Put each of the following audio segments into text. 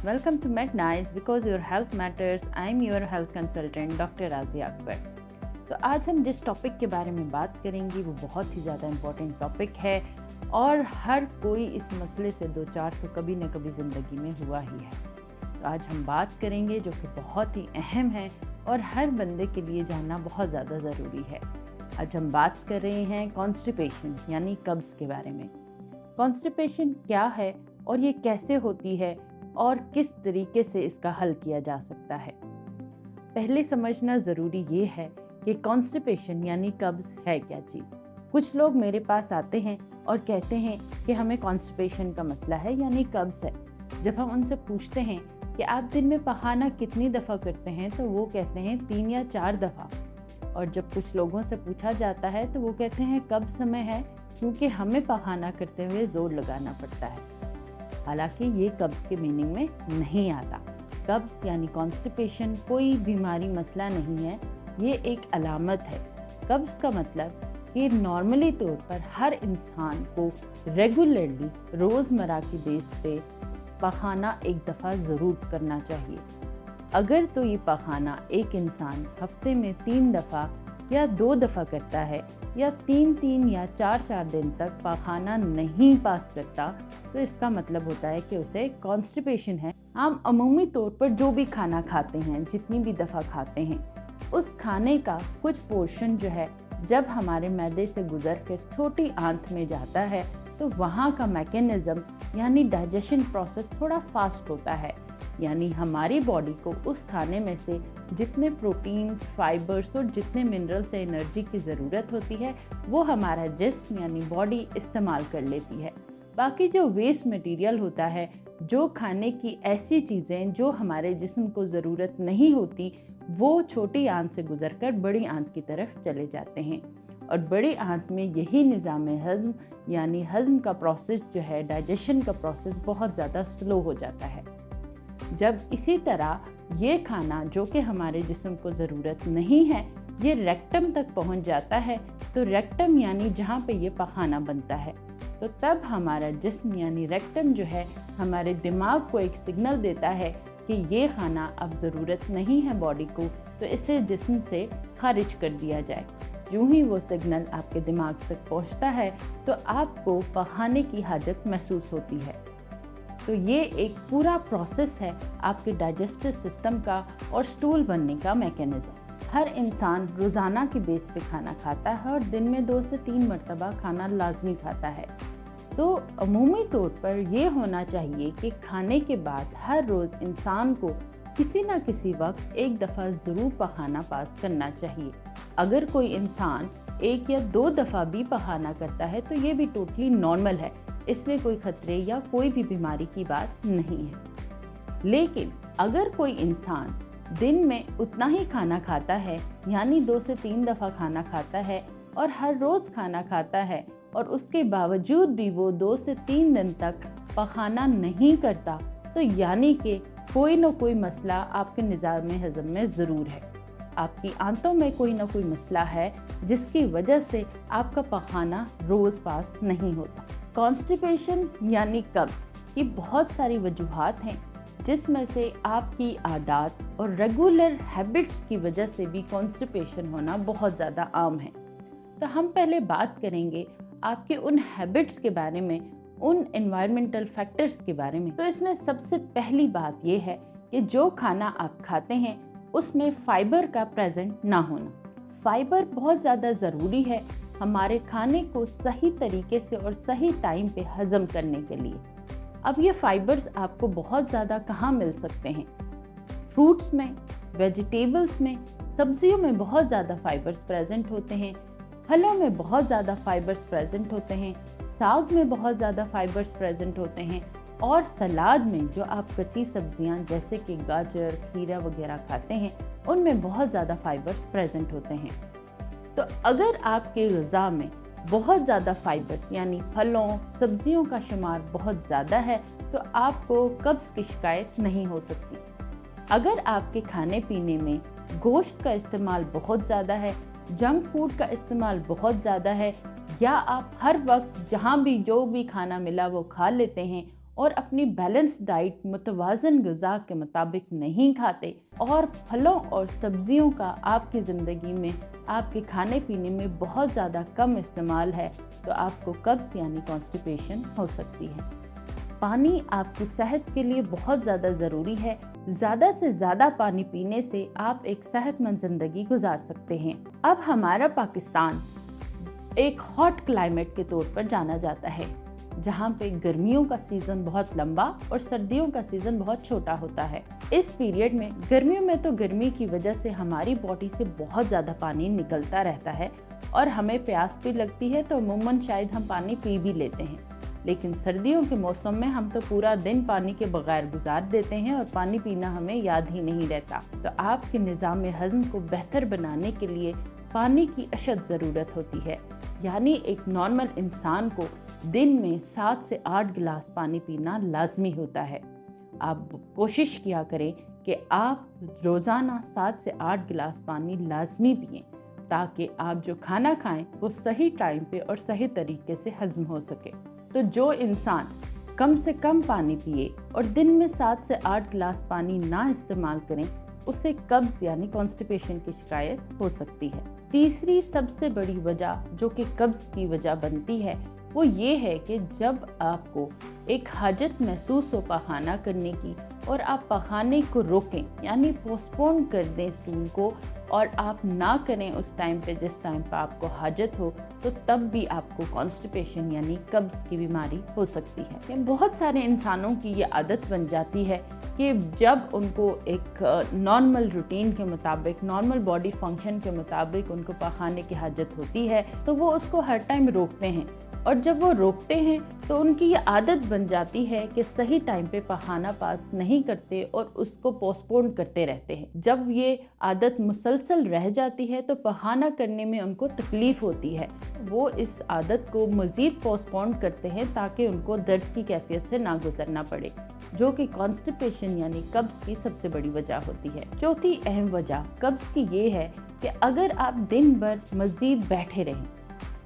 welcome to MedNice because your health matters. I'm your health consultant Dr. Razia Akbar. तो आज हम जिस टॉपिक के बारे में बात करेंगे वो बहुत ही ज़्यादा इम्पोर्टेंट टॉपिक है और हर कोई इस मसले से दो चार तो कभी न कभी ज़िंदगी में हुआ ही है। तो आज हम बात करेंगे जो कि बहुत ही अहम है और हर बंदे के लिए जानना बहुत ज़्यादा ज़रूरी है। आज हम बात कर रहे हैं कॉन्स्टिपेशन यानी कब्ज़ के बारे में। कॉन्स्टिपेशन क्या है और ये कैसे होती है और किस तरीके से इसका हल किया जा सकता है। पहले समझना ज़रूरी ये है कि कॉन्स्टिपेशन यानी कब्ज़ है क्या चीज़। कुछ लोग मेरे पास आते हैं और कहते हैं कि हमें कॉन्स्टिपेशन का मसला है यानी कब्ज़ है। जब हम उनसे पूछते हैं कि आप दिन में पखाना कितनी दफ़ा करते हैं तो वो कहते हैं 3 या 4 दफ़ा। और जब कुछ लोगों से पूछा जाता है तो वो कहते हैं कब समय है क्योंकि हमें पखाना करते हुए ज़ोर लगाना पड़ता है। हालांकि ये कब्ज़ के मीनिंग में नहीं आता। कब्ज़ यानी कॉन्स्टिपेशन कोई बीमारी मसला नहीं है, ये एक अलामत है। कब्ज़ का मतलब कि नॉर्मली तौर पर हर इंसान को रेगुलरली रोज़मर्रा की बेस पे पखाना एक दफ़ा ज़रूर करना चाहिए। अगर तो ये पखाना एक इंसान हफ्ते में 3 दफ़ा या 2 दफ़ा करता है या 3 या 4 दिन तक पखाना नहीं पास करता तो इसका मतलब होता है कि उसे कॉन्स्टिपेशन है। हम अमूमी तौर पर जो भी खाना खाते हैं, जितनी भी दफ़ा खाते हैं, उस खाने का कुछ पोर्शन जो है जब हमारे मैदे से गुजर कर छोटी आंत में जाता है तो वहाँ का मैकेनिज़्म यानी डाइजेशन प्रोसेस थोड़ा फास्ट होता है। यानी हमारी बॉडी को उस खाने में से जितने प्रोटीन्स, फाइबर्स और जितने मिनरल्स या एनर्जी की ज़रूरत होती है वो हमारा जिस्म यानी बॉडी इस्तेमाल कर लेती है। बाकी जो वेस्ट मटेरियल होता है, जो खाने की ऐसी चीज़ें जो हमारे जिस्म को ज़रूरत नहीं होती, वो छोटी आंत से गुजरकर बड़ी आंत की तरफ चले जाते हैं। और बड़ी आंत में यही निज़ाम हज़म यानी हज़म का प्रोसेस जो है, डाइजेशन का प्रोसेस बहुत ज़्यादा स्लो हो जाता है। जब इसी तरह ये खाना जो कि हमारे जिस्म को ज़रूरत नहीं है ये रेक्टम तक पहुंच जाता है तो रेक्टम यानी जहाँ पे ये पखाना बनता है, तो तब हमारा जिस्म यानी रेक्टम जो है हमारे दिमाग को एक सिग्नल देता है कि ये खाना अब ज़रूरत नहीं है बॉडी को, तो इसे जिस्म से खारिज कर दिया जाए। यूँ ही वो सिग्नल आपके दिमाग तक पहुँचता है तो आपको पखाने की हाजत महसूस होती है। तो ये एक पूरा प्रोसेस है आपके डाइजेस्टिव सिस्टम का और स्टूल बनने का मैकेनिज़्म। हर इंसान रोज़ाना की बेस पे खाना खाता है और दिन में 2 से 3 मरतबा खाना लाजमी खाता है। तो अमूमी तौर पर ये होना चाहिए कि खाने के बाद हर रोज़ इंसान को किसी न किसी वक्त एक दफ़ा ज़रूर पखाना पास करना चाहिए। अगर कोई इंसान 1 या 2 दफ़ा भी पखाना करता है तो ये भी टोटली नॉर्मल है, इसमें कोई खतरे या कोई भी बीमारी की बात नहीं है। लेकिन अगर कोई इंसान दिन में उतना ही खाना खाता है यानी 2 से 3 दफ़ा खाना खाता है और हर रोज़ खाना खाता है और उसके बावजूद भी वो 2 से 3 दिन तक पखाना नहीं करता तो यानी कि कोई ना कोई मसला आपके निज़ाम हज़म में ज़रूर है। आपकी आंतों में कोई ना कोई मसला है जिसकी वजह से आपका पखाना रोज़ पास नहीं होता। कॉन्स्टिपेशन यानी कब्ज़ की बहुत सारी वजूहात हैं जिसमें से आपकी आदत और रेगुलर हैबिट्स की वजह से भी कॉन्स्टिपेशन होना बहुत ज़्यादा आम है। तो हम पहले बात करेंगे आपके उन हैबिट्स के बारे में, उन एनवायरमेंटल फैक्टर्स के बारे में। तो इसमें सबसे पहली बात यह है कि जो खाना आप खाते हैं उसमें फाइबर का प्रेजेंट ना होना। फाइबर बहुत ज़्यादा ज़रूरी है हमारे खाने को सही तरीके से और सही टाइम पे हज़म करने के लिए। अब ये फाइबर्स आपको बहुत ज़्यादा कहाँ मिल सकते हैं? फ्रूट्स में, वेजिटेबल्स में, सब्जियों में बहुत ज़्यादा फाइबर्स प्रेजेंट होते हैं, फलों में बहुत ज़्यादा फाइबर्स प्रेजेंट होते हैं, साग में बहुत ज़्यादा फाइबर्स प्रेजेंट होते हैं और सलाद में जो आप कच्ची सब्जियां जैसे कि गाजर, खीरा वगैरह खाते हैं उनमें बहुत ज़्यादा फाइबर्स प्रेजेंट होते हैं। तो अगर आपके ग़िज़ा में बहुत ज़्यादा फाइबर्स यानी फलों, सब्जियों का शुमार बहुत ज़्यादा है तो आपको कब्ज़ की शिकायत नहीं हो सकती। अगर आपके खाने पीने में गोश्त का इस्तेमाल बहुत ज़्यादा है, जंक फूड का इस्तेमाल बहुत ज़्यादा है या आप हर वक्त जहाँ भी जो भी खाना मिला वो खा लेते हैं और अपनी बैलेंस डाइट मुतवाज़न ग़िज़ा के मुताबिक नहीं खाते और फलों और सब्जियों का आपकी ज़िंदगी में, आपके खाने पीने में बहुत ज़्यादा कम इस्तेमाल है, तो आपको कब्ज़ यानी कॉन्स्टिपेशन हो सकती है। पानी आपकी सेहत के लिए बहुत ज़्यादा ज़रूरी है। ज़्यादा से ज़्यादा पानी पीने से आप एक सेहतमंद ज़िंदगी गुजार सकते हैं। अब हमारा पाकिस्तान एक हॉट क्लाइमेट के तौर पर जाना जाता है, जहाँ पे गर्मियों का सीज़न बहुत लंबा और सर्दियों का सीज़न बहुत छोटा होता है। इस पीरियड में, गर्मियों में तो गर्मी की वजह से हमारी बॉडी से बहुत ज़्यादा पानी निकलता रहता है और हमें प्यास भी लगती है, तो अमूमन शायद हम पानी पी भी लेते हैं। लेकिन सर्दियों के मौसम में हम तो पूरा दिन पानी के बगैर गुजार देते हैं और पानी पीना हमें याद ही नहीं रहता। तो आपके निज़ाम हज़म को बेहतर बनाने के लिए पानी की अशद ज़रूरत होती है। यानी एक नॉर्मल इंसान को दिन में 7 से 8 गिलास पानी पीना लाजमी होता है। आप कोशिश किया करें कि आप रोज़ाना 7 से 8 गिलास पानी लाजमी पिएं, ताकि आप जो खाना खाएं वो सही टाइम पे और सही तरीके से हज़म हो सके। तो जो इंसान कम से कम पानी पिए और दिन में 7 से 8 गिलास पानी ना इस्तेमाल करें, उसे कब्ज़ यानी कॉन्स्टिपेशन की शिकायत हो सकती है। तीसरी सबसे बड़ी वजह जो कि कब्ज़ की वजह बनती है, वो ये है कि जब आपको एक हाजत महसूस हो पखाना करने की और आप पखाने को रोकें, यानी पोस्टपोन कर दें स्टूल को, और आप ना करें उस टाइम पे जिस टाइम पे आपको हाजत हो, तो तब भी आपको कॉन्स्टिपेशन यानी कब्ज़ की बीमारी हो सकती है। बहुत सारे इंसानों की ये आदत बन जाती है कि जब उनको एक नॉर्मल रूटीन के मुताबिक, नॉर्मल बॉडी फंक्शन के मुताबिक उनको पखाने की हाजत होती है, तो वो उसको हर टाइम रोकते हैं। और जब वो रोकते हैं तो उनकी ये आदत बन जाती है कि सही टाइम पे पखाना पास नहीं करते और उसको पोस्टपोन करते रहते हैं। जब ये आदत मुसलसल रह जाती है तो पखाना करने में उनको तकलीफ़ होती है। वो इस आदत को मज़ीद पोस्टपोन करते हैं ताकि उनको दर्द की कैफियत से ना गुजरना पड़े, जो कि कॉन्स्टिपेशन यानी कब्ज़ की सबसे बड़ी वजह होती है। चौथी अहम वजह कब्ज़ की ये है कि अगर आप दिन भर मज़ीद बैठे रहें,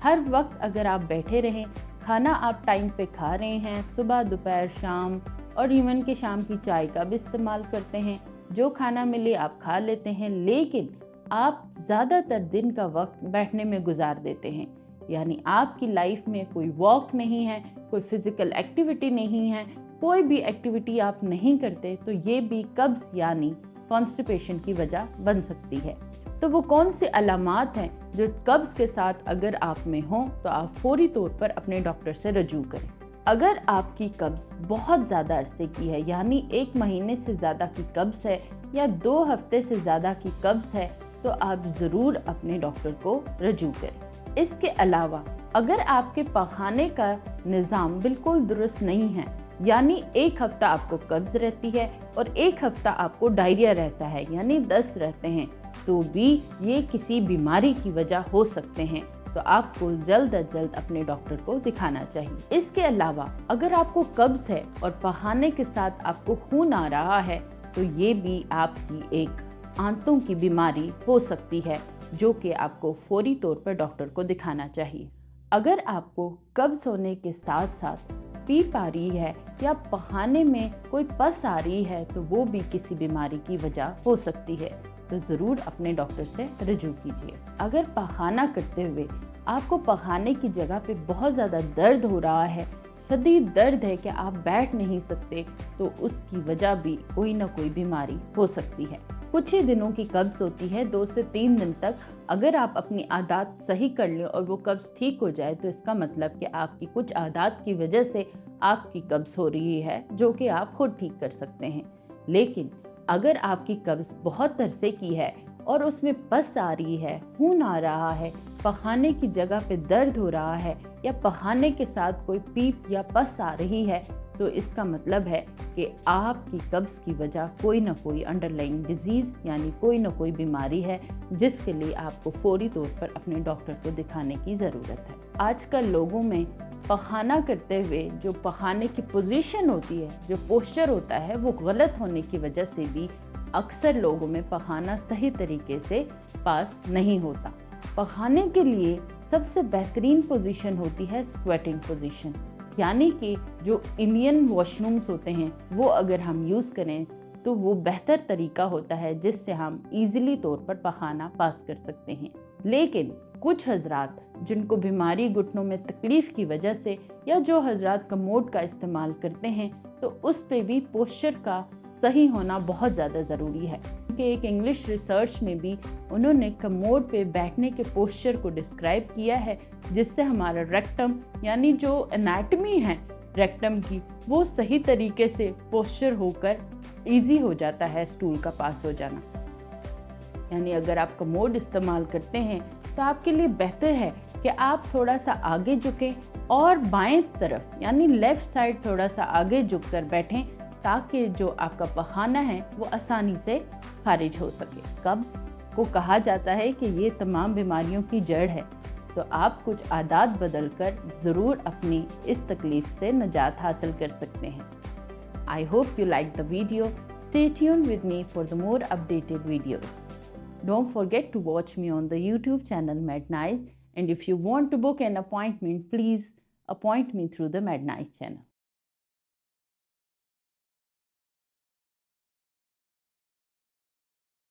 हर वक्त अगर आप बैठे रहें, खाना आप टाइम पे खा रहे हैं, सुबह दोपहर शाम और इवन के शाम की चाय का भी इस्तेमाल करते हैं, जो खाना मिले आप खा लेते हैं, लेकिन आप ज़्यादातर दिन का वक्त बैठने में गुजार देते हैं, यानी आपकी लाइफ में कोई वॉक नहीं है, कोई फिज़िकल एक्टिविटी नहीं है, कोई भी एक्टिविटी आप नहीं करते, तो ये भी कब्ज़ यानी कॉन्स्टिपेशन की वजह बन सकती है। तो वो कौन सी अलामात हैं जो कब्ज़ के साथ अगर आप में हों, तो आप फौरी तौर पर अपने डॉक्टर से रजू करें। अगर आपकी कब्ज़ बहुत ज़्यादा अरसे की है, यानी 1 महीने से ज़्यादा की कब्ज़ है या 2 हफ्ते से ज़्यादा की कब्ज़ है, तो आप ज़रूर अपने डॉक्टर को रजू करें। इसके अलावा अगर आपके पखाने का निज़ाम बिल्कुल दुरुस्त नहीं है, यानी 1 हफ्ता आपको कब्ज़ रहती है और 1 हफ्ता आपको डायरिया रहता है, यानी दस्त रहते हैं, तो भी ये किसी बीमारी की वजह हो सकते हैं, तो आपको जल्द अज जल्द अपने डॉक्टर को दिखाना चाहिए। इसके अलावा अगर आपको कब्ज़ है और पखाने के साथ आपको खून आ रहा है, तो ये भी आपकी एक आंतों की बीमारी हो सकती है, जो कि आपको फौरी तौर पर डॉक्टर को दिखाना चाहिए। अगर आपको कब्ज़ होने के साथ साथ पीप आ रही है या पखाने में कोई पस आ रही है, तो वो भी किसी बीमारी की वजह हो सकती है, तो ज़रूर अपने डॉक्टर से रजू कीजिए। अगर पखाना करते हुए आपको पखाने की जगह पे बहुत ज़्यादा दर्द हो रहा है, शदीद दर्द है कि आप बैठ नहीं सकते, तो उसकी वजह भी कोई ना कोई बीमारी हो सकती है। कुछ ही दिनों की कब्ज़ होती है, 2 से 3 दिन तक। अगर आप अपनी आदत सही कर लें और वो कब्ज़ ठीक हो जाए, तो इसका मतलब कि आपकी कुछ आदत की वजह से आपकी कब्ज़ हो रही है, जो कि आप खुद ठीक कर सकते हैं। लेकिन अगर आपकी कब्ज़ बहुत अरसे की है और उसमें पस आ रही है, खून आ रहा है, पखाने की जगह पे दर्द हो रहा है या पखाने के साथ कोई पीप या पस आ रही है, तो इसका मतलब है कि आपकी कब्ज़ की वजह कोई ना कोई अंडरलाइंग डिजीज़ यानी कोई ना कोई बीमारी है, जिसके लिए आपको फौरी तौर पर अपने डॉक्टर को दिखाने की ज़रूरत है। आजकल लोगों में पखाना करते हुए जो पखाने की पोजीशन होती है, जो पोस्चर होता है, वो गलत होने की वजह से भी अक्सर लोगों में पखाना सही तरीके से पास नहीं होता। पखाने के लिए सबसे बेहतरीन पोजीशन होती है स्क्वेटिंग पोजीशन, यानी कि जो इंडियन वॉशरूम्स होते हैं वो अगर हम यूज़ करें तो वो बेहतर तरीका होता है जिससे हम इजीली तौर पर पखाना पास कर सकते हैं। लेकिन कुछ हजरात जिनको बीमारी घुटनों में तकलीफ़ की वजह से या जो हजरात कमोड का इस्तेमाल करते हैं तो उस पे भी पोस्चर का सही होना बहुत ज़्यादा ज़रूरी है। कि एक इंग्लिश रिसर्च में भी उन्होंने कमोड पे बैठने के पोस्चर को डिस्क्राइब किया है जिससे हमारा रेक्टम यानी जो एनाटमी है रेक्टम की वो सही तरीके से पोस्चर होकर इजी हो जाता है स्टूल का पास हो जाना। यानी अगर आप कमोड इस्तेमाल करते हैं तो आपके लिए बेहतर है कि आप थोड़ा सा आगे झुकें और बाएं तरफ यानी लेफ़्ट साइड थोड़ा सा आगे झुक कर बैठें ताकि जो आपका पखाना है वो आसानी से खारिज हो सके। कब्ज़ को कहा जाता है कि ये तमाम बीमारियों की जड़ है, तो आप कुछ आदत बदल कर ज़रूर अपनी इस तकलीफ़ से निजात हासिल कर सकते हैं। I hope you liked the video. Stay tuned with me for the more updated videos. Don't forget to watch me on the YouTube channel Madnice, and if you want to book an appointment, please appoint me through the Madnice channel.